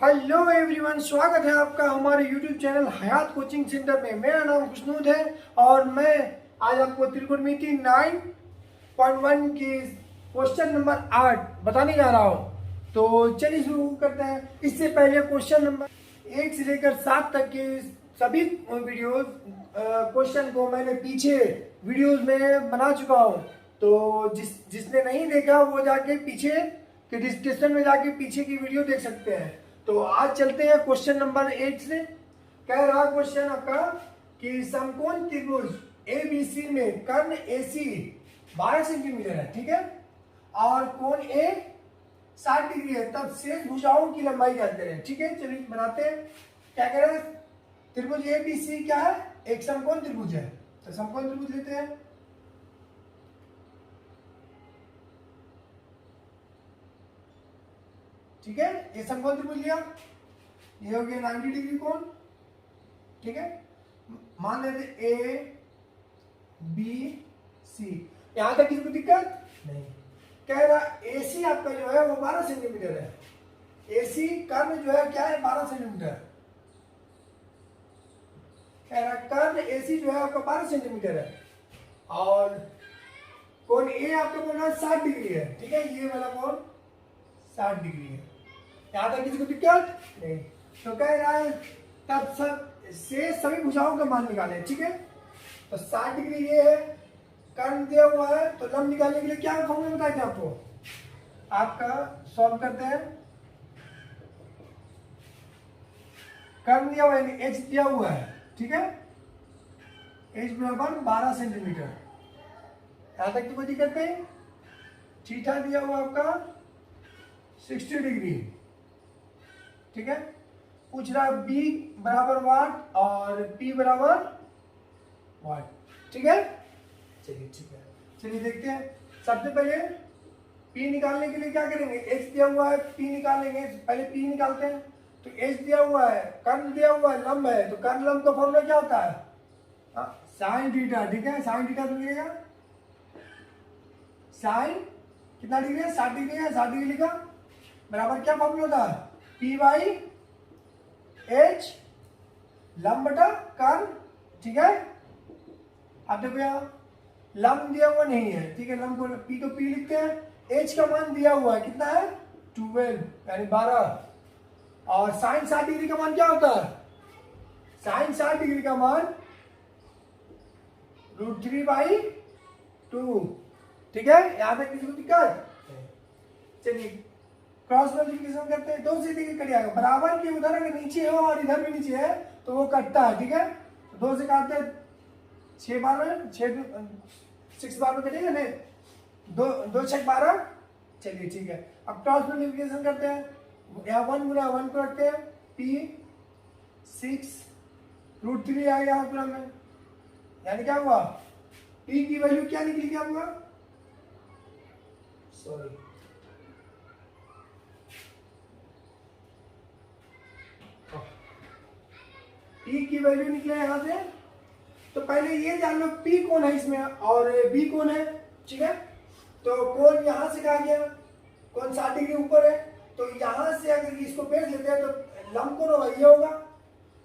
Hello everyone, स्वागत है आपका हमारे यूट्यूब चैनल हयात कोचिंग सेंटर में। मेरा नाम खुशनूद है और मैं आज आपको त्रिकोणमिति 9.1 की क्वेश्चन नंबर 8 बताने जा रहा हूँ। तो चलिए शुरू करते हैं। इससे पहले क्वेश्चन नंबर 1 से लेकर 7 तक के सभी वीडियोस क्वेश्चन को मैंने पीछे वीडियोस में बना चुका हूँ। तो जिसने नहीं देखा वो जाके पीछे के डिस्क्रिप्शन में जाके पीछे की वीडियो देख सकते हैं। तो आज चलते हैं क्वेश्चन नंबर 8 से। कह रहा क्वेश्चन आपका कि समकोण त्रिभुज ABC में कर्ण AC 12 सेंटीमीटर है, ठीक है, और कोण A 60 डिग्री है, तब शेष भुजाओं की लंबाई जानते हैं। ठीक है, चलिए बनाते हैं। क्या कह रहे हैं? त्रिभुज ABC क्या है? एक समकोण त्रिभुज है। तो समकोण त्रिभुज लेते हैं। ठीक है, ये समकोण त्रिभुज लिया, ये हो गया 90 डिग्री कोण। ठीक है, मान लेते A B C। यहां तक किसी को दिक्कत नहीं। कह रहा AC आपका जो है वो 12 सेंटीमीटर है। AC कर्ण जो है क्या है? 12 सेंटीमीटर। कह रहा कर्ण AC जो है आपका 12 सेंटीमीटर है और कोण A आपका बोल रहा है 60 डिग्री है। ठीक है, ये वाला कोण 60 डिग्री है। यहां तक किसी को दिक्कत नहीं। तो कह रहा है तब सब से सभी भुजाओं का मान निकालें। ठीक है, तो 60 डिग्री ये है, कर्ण दिया हुआ है, तो लंब निकालने के लिए क्या फॉर्मूला बताए थे आपको? आपका सॉल्व करते हैं। कर्ण दिया हुआ है, एच दिया हुआ है। ठीक है, एच बराबर 12 सेंटीमीटर। यहां तक तो कोई दिक्कत नहीं। थीटा दिया हुआ आपका 60 डिग्री। ठीक है, पूछ रहा बी बराबर वाट और पी बराबर वाट। ठीक है, चलिए ठीक है, चलिए देखते हैं। सबसे पहले पी निकालने के लिए क्या करेंगे? एच दिया हुआ है, पी निकालेंगे। पहले पी निकालते हैं। तो एच दिया हुआ है, कर्ण दिया हुआ है, लंब है, तो कर्ण लंब का फॉर्मूला क्या होता है? Sine theta. ठीक है, साइन थीटा तो मिलेगा साइन कितना डिग्री है? 60 डिग्री है। 60 डिग्री लिखा बराबर क्या फॉर्मूला होता है? पी बाई एच लंब बटा कर्ण। ठीक है, अब देखो यहाँ लंब दिया हुआ नहीं है। ठीक है, लंब को पी तो पी लिखते हैं। एच का मान दिया हुआ है, कितना है? 12 यानी 12। और साइन 60 डिग्री का मान क्या होता है? साइन 60 डिग्री का मान √3/2। ठीक है, यहां तक किसी को दिक्कत? चलिए क्रॉस मल्टीप्लिकेशन करते हैं। 2 से देखिए कट जाएगा। बराबर के उधर अगर नीचे हो और इधर भी नीचे है तो वो कटता है। ठीक है, तो 2 से काटते हैं 6 बार में 6 बार में कटेगा नहीं। 2 6 12। चलिए ठीक है, अब क्रॉस मल्टीप्लिकेशन करते हैं। यहाँ 1 गुना 1 को रखते हैं। P 6 √3 आ गया पूरा में, यानी क्या हुआ? P की वैल्यू क्या निकली? क्या हुआ? सॉरी, P की वैल्यू निकले यहां से। तो पहले ये जान लो P कौन है इसमें और B कौन है। ठीक है, तो कौन यहां से कहा गया? कौन 60 डिग्री ऊपर है, तो यहां से अगर इसको बेस लेते हैं तो लंब कौन होगा? ये होगा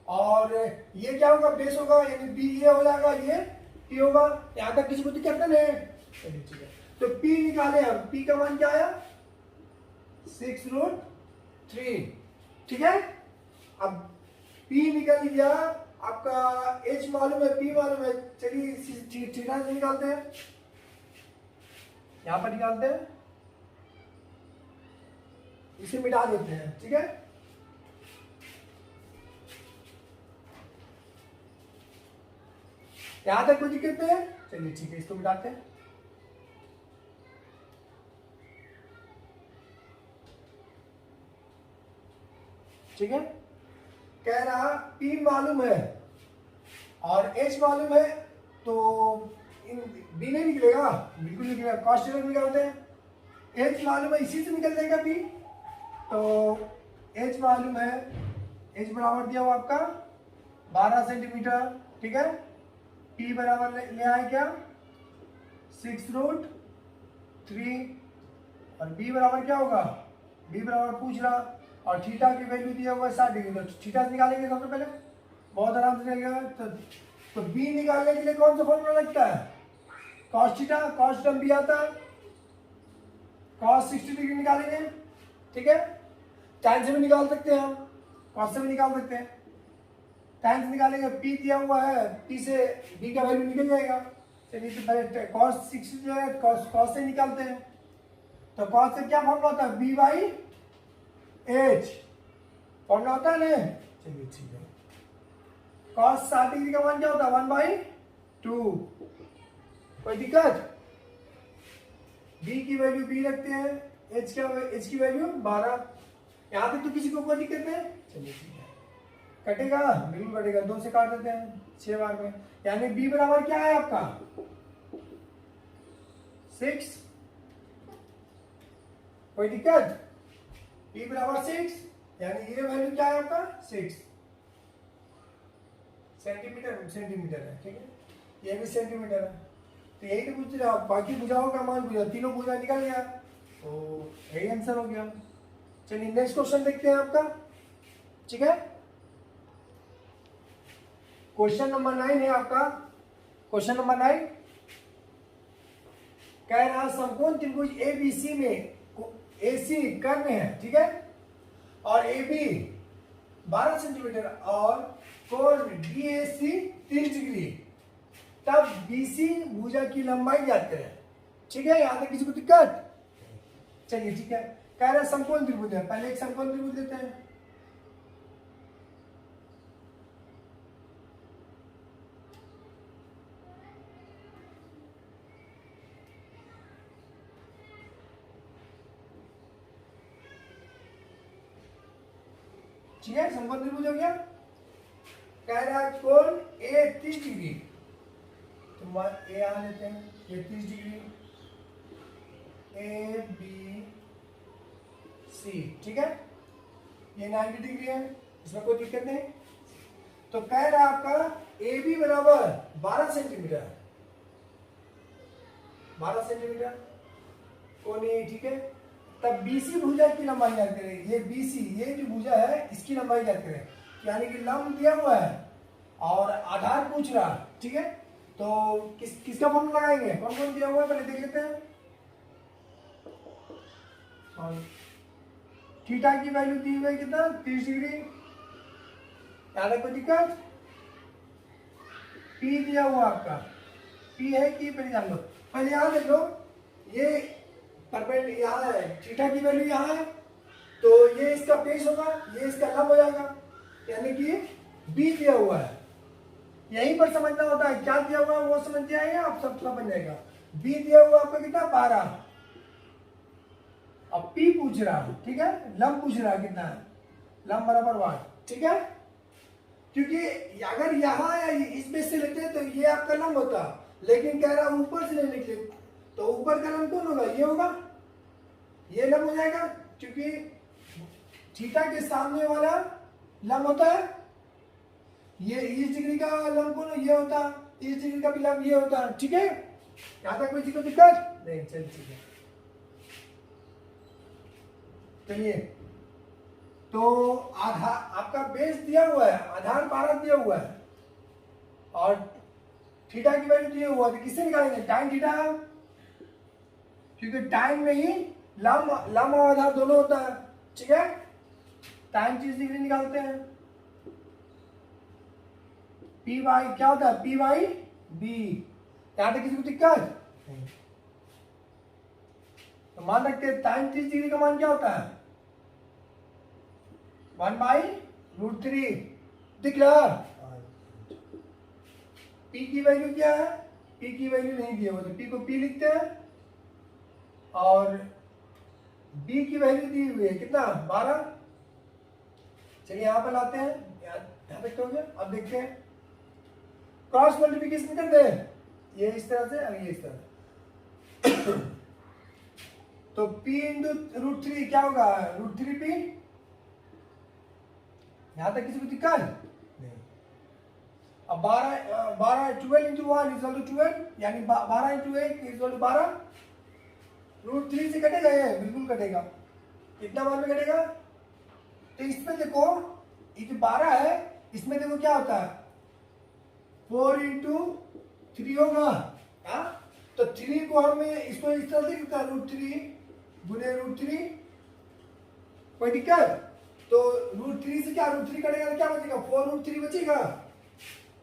और ये क्या होगा? बेस होगा, यानी B ये हो जाएगा, ये P होगा। यहां तक किसी को दिक्कत नहीं है? ठीक है, तो P निकाले हम। P का मान क्या आया? 6√3। ठीक है, अब P निकल गया आपका। H मालूम है, P मालूम है। चलिए थीटा से निकालते हैं। यहां पर निकालते हैं, इसे मिटा देते हैं। ठीक है, यहां तक कोई दिक्कत नहीं है? चलिए ठीक है, इसको मिटाते हैं। ठीक है, कह रहा P मालूम है और H मालूम है, तो इन B नहीं निकलेगा, बिल्कुल निकलेगा। कॉस्ट निकालते हैं। H मालूम है, इसी से निकल जाएगा P। तो H मालूम है, H बराबर दिया हुआ आपका 12 सेंटीमीटर। ठीक है, P बराबर ले आए क्या? 6√3 और B बराबर क्या होगा? B बराबर पूछ रहा और थीटा की वैल्यू दिया हुआ है 60 डिग्री, तो थीटा निकालेंगे सबसे पहले, बहुत आराम से निकलेगा। तो बी निकालने के लिए कौन सा फॉर्मूला लगता है, कॉस थीटा, कॉस टर्म भी आता है, कॉस 60 डिग्री निकालेंगे, ठीक है। tan से भी निकाल सकते हैं हम, कॉस से भी निकाल सकते हैं। tan से निकालेंगे, पी दिया हुआ है, पी से बी का वैल्यू निकल जाएगा। चलिए तो पहले कॉस 60 जो है कॉस से निकालते हैं। तो कॉस से क्या फॉर्मूला होता है, बी बाई एच फॉर्मूला होता है ना। चलिए ठीक है, कॉस 60 डिग्री का मान क्या होता है, 1/2। कोई दिक्कत, बी की वैल्यू बी रखते हैं, एच की वैल्यू 12। यहां तक तो किसी को कोई दिक्कत नहीं। चलिए ठीक है, कटेगा, बिल्कुल कटेगा, 2 से काट देते हैं 6 बार में। यानी बी बराबर क्या है आपका 6। कोई दिक्कत, बी बराबर 6, यानी ये वैल्यू क्या है आपका 6 सेंटीमीटर है, ठीक है। ये भी सेंटीमीटर है। तो यही तो पूछ रहा, बाकी भुजाओं का मान पूछा, तीनों भुजा निकल गया, तो यही आंसर हो गया। चलिए नेक्स्ट क्वेश्चन देखते हैं आपका, ठीक है। क्वेश्चन नंबर 9 है आपका। क्वेश्चन नंबर 9 कह रहा समकोण त्रिभुज एबीसी में एसी कर्ण है, ठीक है, और एबी 12 सेंटीमीटर और कोण बीएसी 30 डिग्री, तब बीसी भुजा की लंबाई ज्ञात करें, ठीक है। यहां तक किसी को दिक्कत, चलिए ठीक है। कह रहा है समकोण त्रिभुज है, पहले एक समकोण त्रिभुज लेते हैं। ठीक है, समकोण त्रिभुज हो गया। कह रहा है कोण ए 30 डिग्री, तो ए यहां लेते हैं, ये 30 डिग्री, ए बी सी, ठीक है। ये 90 डिग्री है, इसमें कोई दिक्कत नहीं। तो कह रहा है आपका ए बी बराबर 12 सेंटीमीटर, 12 सेंटीमीटर कोण ए, ठीक है। तब बीसी भुजा की लंबाई ज्ञात करें। ये बीसी, ये जो भुजा है इसकी लंबाई ज्ञात करें, यानी कि लंब दिया हुआ है और आधार पूछ रहा, ठीक है। तो किसका फॉर्मूला लगाएंगे, कौन कौन दिया हुआ है पहले देख लेते हैं। थीटा की वैल्यू दी हुई है कितना 30 डिग्री, याद है कोई दिक्कत। पी दिया हुआ आपका, पी है कि पहले जान लो, पहले यहां देख लो, ये परपेंडिकुलर यहाँ है, थीटा की वैल्यू यहाँ है, तो ये इसका बेस होगा, ये इसका लंब हो जाएगा, यानी कि बी दिया हुआ है। यहीं पर समझना होता है, क्या दिया हुआ है वो समझ जाएंगे आप, सब बन जाएगा। बी दिया हुआ आपका कितना 12, अब पी पूछ रहा है, ठीक है, लंब पूछ रहा है कितना है, लंब बराबर 1, ठीक है। क्योंकि अगर यहाँ या इस बेस से लेते हैं तो ये आपका लंब होता, लेकिन कह रहा ऊपर से लेने के लिए, तो ऊपर का लंब कौन होगा, ये होगा, ये लंब हो जाएगा, क्योंकि थीटा के सामने वाला लंब होता है, ये इस डिग्री का लंब कौन, ये होता, इस डिग्री का भी लंब ये होता, ठीक है। यहां तक कोई चीज को दिक्कत नहीं, चल ठीक है। चलिए, तो आधार आपका बेस दिया हुआ है, आधार 12 दिया हुआ है और थीटा की वैल्यू दिया हुआ है, तो किससे निकालेंगे, टाइम थीटा, क्योंकि टाइम में ही लंब और आधार दोनों होता है, ठीक है। टाइम 30 डिग्री निकालते हैं, पी वाई क्या होता है, पी वाई बी, यहां तक किसी को दिक्कत, तो मान रखते हैं टाइम 30 डिग्री का मान क्या होता है 1/√3, दिख रहा। पी की वैल्यू क्या है, पी की वैल्यू नहीं दिया हुआ, तो पी को पी लिखते हैं, और बी की वैल्यू दी हुई है कितना 12। चलिए यहां पर लाते हैं, ध्यान रखते होंगे। अब देखते हैं, क्रॉस मल्टीप्लिकेशन कर दे, ये इस तरह से और ये इस तरह तो p √3 क्या होगा, √3p। यहां तक किसी को दिक्कत नहीं। अब 12 इंटू 1 इज 12, यानी 12 इंटू 1 इज 12। √3 से कटेगा, ये बिल्कुल कटेगा, कितना मान में कटेगा तो इसमें देखो ये जो 12 है, इसमें देखो क्या होता है 4 इंटू 3 होगा। हाँ, तो 3 को हमें इसको इस तरह से लिखता है √3 गुने √3, कोई दिक्कत? तो √3 से क्या √3 कटेगा तो क्या बचेगा 4 √3 बचेगा।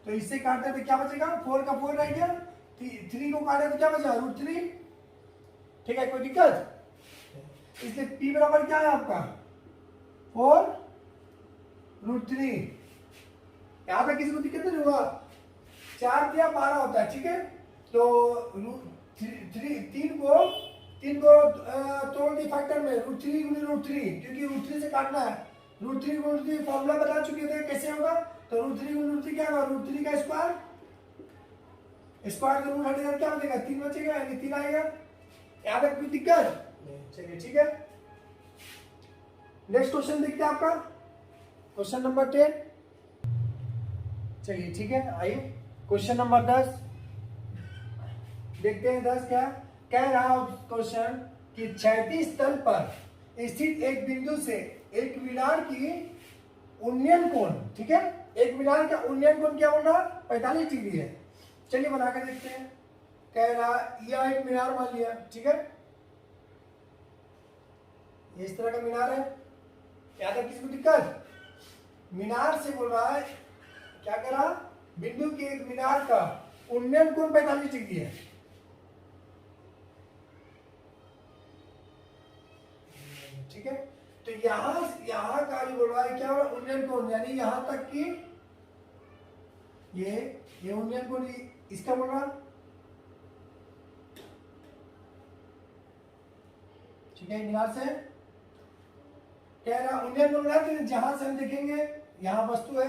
तो इससे काटते तो क्या बचेगा 4 का 4 रह गया, 3 को काटे तो क्या बचा √3। ठीक है, कोई दिक्कत? इसलिए p बराबर क्या है आपका 4 √3। यहां पर किसी को दिक्कत नहीं होगा, 4 या 12 होता है। ठीक है, तो 3 को तोड़ दी फैक्टर में √3 गुने √3, क्योंकि √3 से काटना है। √3 गुने √3 फॉर्मूला बता चुके थे कैसे होगा। तो √3 गुने √3 क्या होगा √3 का स्क्वायर, स्क्वायर का रूट हटेगा क्या बचेगा 3 बचेगा, यानी 3 आएगा। यहाँ तक कोई दिक्कत? चलिए ठीक है, नेक्स्ट क्वेश्चन देखते हैं आपका क्वेश्चन नंबर 10। चलिए ठीक है, आइए क्वेश्चन नंबर 10 देखते हैं। 10 क्या कह रहा है क्वेश्चन कि क्षैतिज तल पर स्थित एक बिंदु से एक मीनार की उन्नयन कोण, ठीक है, एक मीनार का उन्नयन कोण क्या बोल रहा है 45 डिग्री है। चलिए बना कर देखते हैं। कह रहा यह एक मीनार मान लिया, ठीक है, ये इस तरह का मीनार है। क्या था किसी को दिक्कत? मीनार से बोल रहा है, क्या कह रहा बिंदु के एक मीनार का उन्नयन कोण 45 डिग्री है। ठीक है, तो यहां का जो बोल रहा है क्या उन्नयन कोण, यानी यहां तक कि ये उन्नयन कोण इसका बोल रहा, ठीक है, मीनार से कह रहा उन्नयन कोण है। तो जहां से हम देखेंगे यहाँ वस्तु है,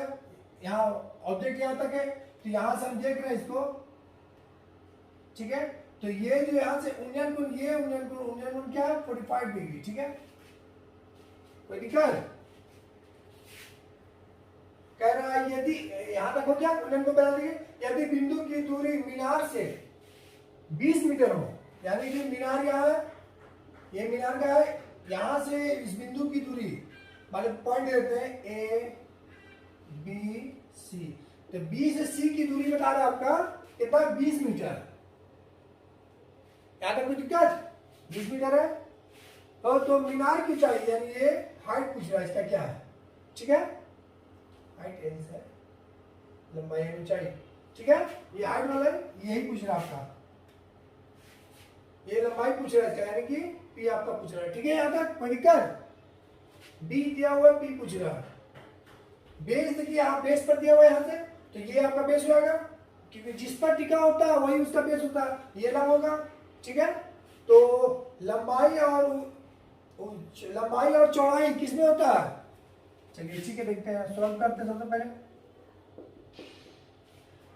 यहाँ ऑब्जेक्ट यहाँ तक है, तो यहां से हम देख रहे हैं इसको, ठीक है, तो ये जो यहां से उन्नयन कोण, ये उन्नयन कोण क्या है 45 डिग्री। ठीक है, कोई दिक्कत? कह रहा है यदि यहां तक हो गया उन्नयन को बता देंगे, यदि बिंदु की दूरी मीनार से 20 मीटर हो, यानी कि मीनार यहाँ है, ये मीनार का है, यहां से इस बिंदु की दूरी माने पॉइंट देते हैं ए बी सी, तो बी से सी की दूरी बता रहा है आपका कितना 20 मीटर। यहां तक कोई दिक्कत? 20 मीटर है। तो मीनार की ऊंचाई यानी ये हाइट पूछ रहा है, इसका क्या है, ठीक है, हाइट एल है, लंबाई है ऊंचाई, ठीक है, ये हाइट वाला यही पूछ रहा है आपका, ये लंबाई पूछ रहा है, यानी कि पी आपका पूछ रहा है। ठीक है, यहां तक कोई दिक्कत? डी दिया हुआ है, पी पूछ रहा है। बेस देखिए आप बेस पर दिया हुआ है यहां से, तो ये आपका बेस हो जाएगा, क्योंकि जिस पर टिका होता है वही उसका बेस होता है, ये लंब होगा। ठीक है, तो लंबाई और चौड़ाई किसमें होता है? चलिए इसी के देखते हैं, सॉल्व करते हैं। सबसे पहले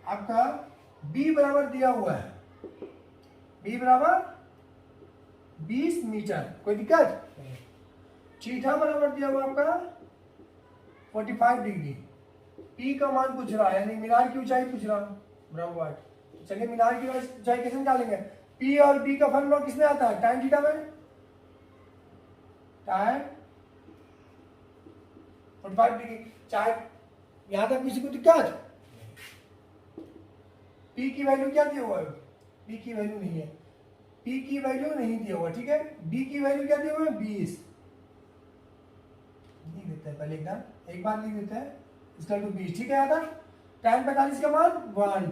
आपका b बराबर दिया हुआ है, b बराबर 20 मीटर, कोई दिक्कत? थीटा बराबर दिया हुआ आपका 45 डिग्री, p का मान पूछ रहा है, यानी मीनार की ऊंचाई पूछ रहा है बराबर। चलिए मीनार की ऊंचाई कैसे निकालेंगे? p और b का फॉर्मूला किसमें आता है? टाइम थीटा में, टाइम 45 डिग्री। चाहे यहां तक किसी को दिक्कत? p की वैल्यू क्या दिया हुआ है? p की वैल्यू नहीं है, p की वैल्यू नहीं दिया हुआ, ठीक है, b की वैल्यू क्या दिया हुआ है 20 लिख देते हैं, पहले एक बार लिख देते हैं, इसका तो 20, ठीक है, आता टाइम 45 का मान 1,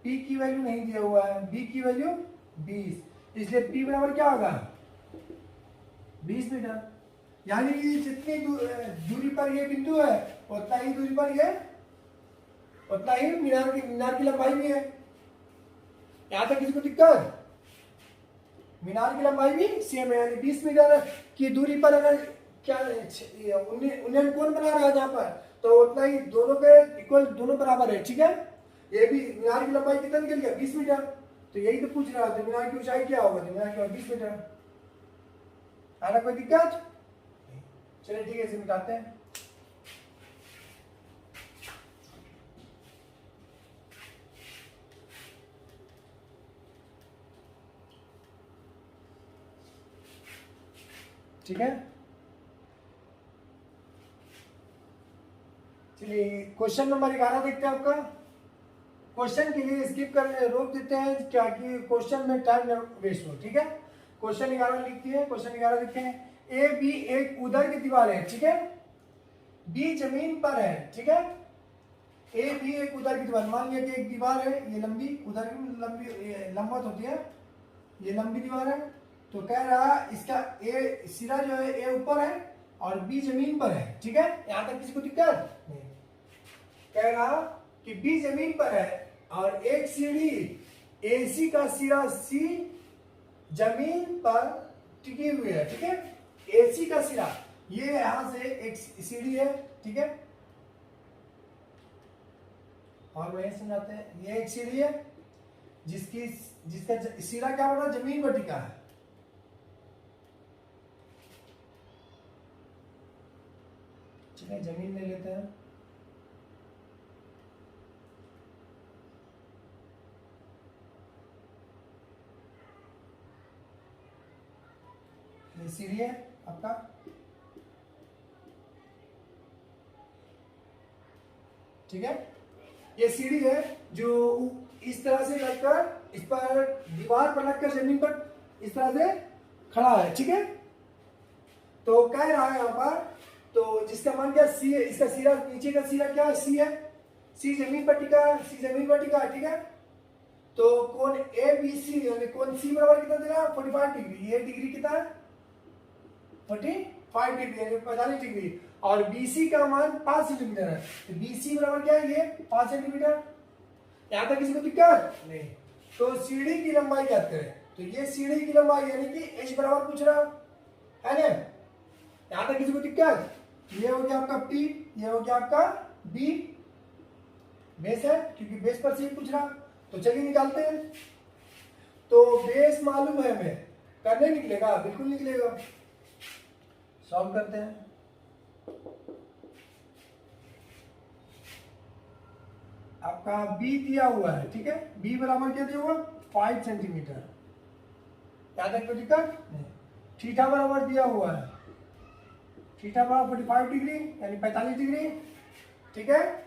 p की वैल्यू नहीं दिया हुआ है, b की वैल्यू 20, इसलिए p बराबर क्या होगा 20 मीटर। यानी कि जितनी दूरी पर ये बिंदु है उतना ही दूरी पर ये, उतना ही मीनार की लंबाई भी है। यहां तक किसी को दिक्कत? मीनार की लंबाई भी सेम है, यानी 20 मीटर की दूरी पर अगर क्या उन्नयन कोण बना रहा है जहां पर, तो उतना ही दोनों पे इक्वल, दोनों बराबर है। ठीक है, ये भी मीनार की लंबाई कितना निकल गया 20 मीटर, तो यही तो पूछ रहा था मीनार की ऊंचाई क्या होगा, मीनार की 20 मीटर। आना कोई दिक्कत? चलिए ठीक है, इसे मिटाते हैं। ठीक है, चलिए क्वेश्चन नंबर 11 देखते हैं आपका। क्वेश्चन के लिए स्किप कर रोक देते हैं ताकि क्वेश्चन में टाइम न वेस्ट हो, ठीक है। क्वेश्चन 11 लिखती है, क्वेश्चन 11 लिखते हैं ए बी एक उधर की दीवार है, ठीक है, बी जमीन पर है, ठीक है। ए बी एक उधर की दीवार, मान लिया कि एक दीवार है, ये लंबी, उधर की लंबी लंबवत होती है, ये लंबी दीवार है। तो कह रहा इसका ए सिरा जो है ए ऊपर है और बी जमीन पर है, ठीक है। यहां तक किसी को दिक्कत नहीं। कह रहा कि बी जमीन पर है और एक सीढ़ी एसी का सिरा सी जमीन पर टिकी हुई है, ठीक है। एसी का सिरा ये यहां से एक सीढ़ी है, ठीक है, और वही समझाते हैं, ये एक सीढ़ी है जिसका सिरा क्या हो रहा है, जमीन पर टिका है। चलिए जमीन ले लेते हैं। ये सीढ़ी है आपका, ठीक है। ये सीढ़ी है जो इस तरह से लगकर इस पर दीवार पर लगकर जमीन पर इस तरह से खड़ा है, ठीक है। तो कह रहा है यहाँ पर, तो जिसका मान क्या सी है, इसका सिरा नीचे का सिरा क्या है, सी है, सी जमीन पर टिका है, सी जमीन पर टिका है, ठीक है। तो कोण ए बी सी यानी कोण सी बराबर कितना दे रहा है, 45 डिग्री। ये डिग्री कितना है, 45 डिग्री यानी 45 डिग्री। और BC का मान 5 सेंटीमीटर है, तो BC बराबर क्या है, ये 5 सेंटीमीटर। यहां तक किसी को दिक्कत नहीं। तो सीढ़ी की लंबाई क्या करें, तो ये सीढ़ी की लंबाई यानी कि H बराबर पूछ रहा है ना। यहां तक किसी को दिक्कत, ये हो गया आपका P, ये हो गया आपका B, बेस है क्योंकि बेस पर से ही पूछ रहा। तो चलिए निकालते हैं। तो बेस मालूम है हमें, करने निकलेगा, बिल्कुल निकलेगा। सॉल्व करते हैं। आपका B दिया हुआ है, ठीक है, B बराबर क्या दिया हुआ, 5 सेंटीमीटर। याद है कोई दिक्कत नहीं। थीटा बराबर दिया हुआ है, थीटा बराबर 45 डिग्री यानी 45 डिग्री, ठीक है।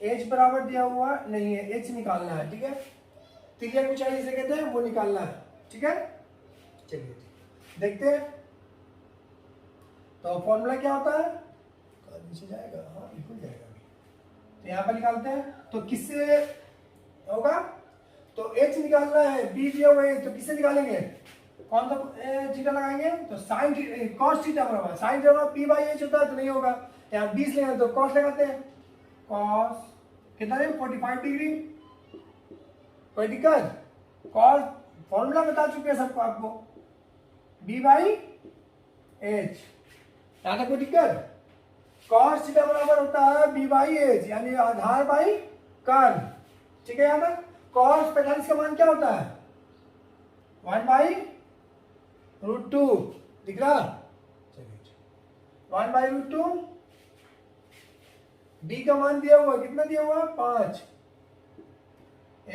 H बराबर दिया हुआ नहीं है, H निकालना है, ठीक है। त्रिज्या ऊंचाई जिसे कहते हैं वो निकालना है, ठीक है। चलिए देखते हैं। तो फॉर्मूला क्या होता है, नीचे जाएगा, हाँ बिल्कुल जाएगा। तो यहाँ पर निकालते हैं, तो किससे होगा, तो H निकालना है, B दिया हुआ है, तो किससे निकालेंगे, कौन सा थीटा लगाएंगे, तो साइन कॉस थीटा बराबर sine theta P by H होता है, तो नहीं होगा। यहाँ 20 लेंगे तो कॉस लगाते हैं, कॉस कितना है, 45 डिग्री। कोई दिक्कत, कॉस फॉर्मूला बता चुके हैं सबको आपको, B बाई H। यहाँ तक कोई दिक्कत, कॉस थीटा बराबर होता है B बाई H यानी आधार बाई कर्ण, ठीक है। यहाँ तक कॉस 45 का मान क्या होता है, 1 बाई रूट 2, दिख रहा, चलिए 1 बाई रूट 2। B का मान दिया हुआ कितना दिया हुआ, 5।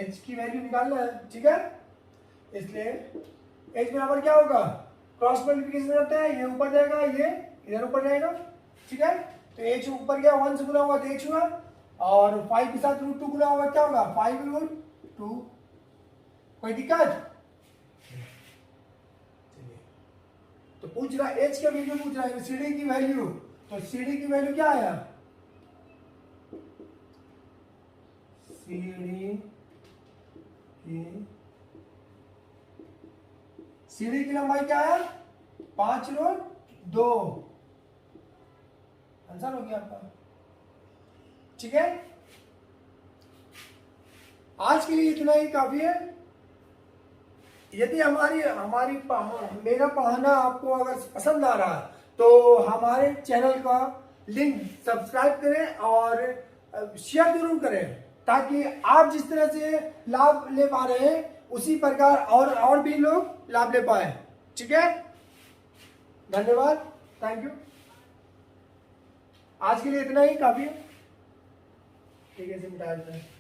H की वैल्यू निकालना है, ठीक है। इसलिए H बराबर क्या होगा, क्रॉस मल्टीप्लिकेशन करते हैं, ये ऊपर जाएगा, ये इधर ऊपर जाएगा, ठीक है। तो H ऊपर गया, 1 से गुना हुआ तो H हुआ, और 5 के साथ रूट 2 गुना हुआ क्या होगा, 5 रूट 2। कोई दिक्कत, तो पूछ रहा H का वैल्यू पूछ रहा है, सीढ़ी की वैल्यू, तो सीढ़ी की वैल्यू क्या आया, सीढ़ी की लंबाई क्या है, 5 रूट 2। आंसर हो गया आपका, ठीक है। आज के लिए इतना ही काफी है। यदि मेरा पढ़ाना आपको अगर पसंद आ रहा तो हमारे चैनल का लिंक सब्सक्राइब करें और शेयर जरूर करें, ताकि आप जिस तरह से लाभ ले पा रहे हैं उसी प्रकार और भी लोग लाभ ले पाए, ठीक है। धन्यवाद, थैंक यू। आज के लिए इतना ही काफी है, ठीक है, इसे मिटा देते हैं।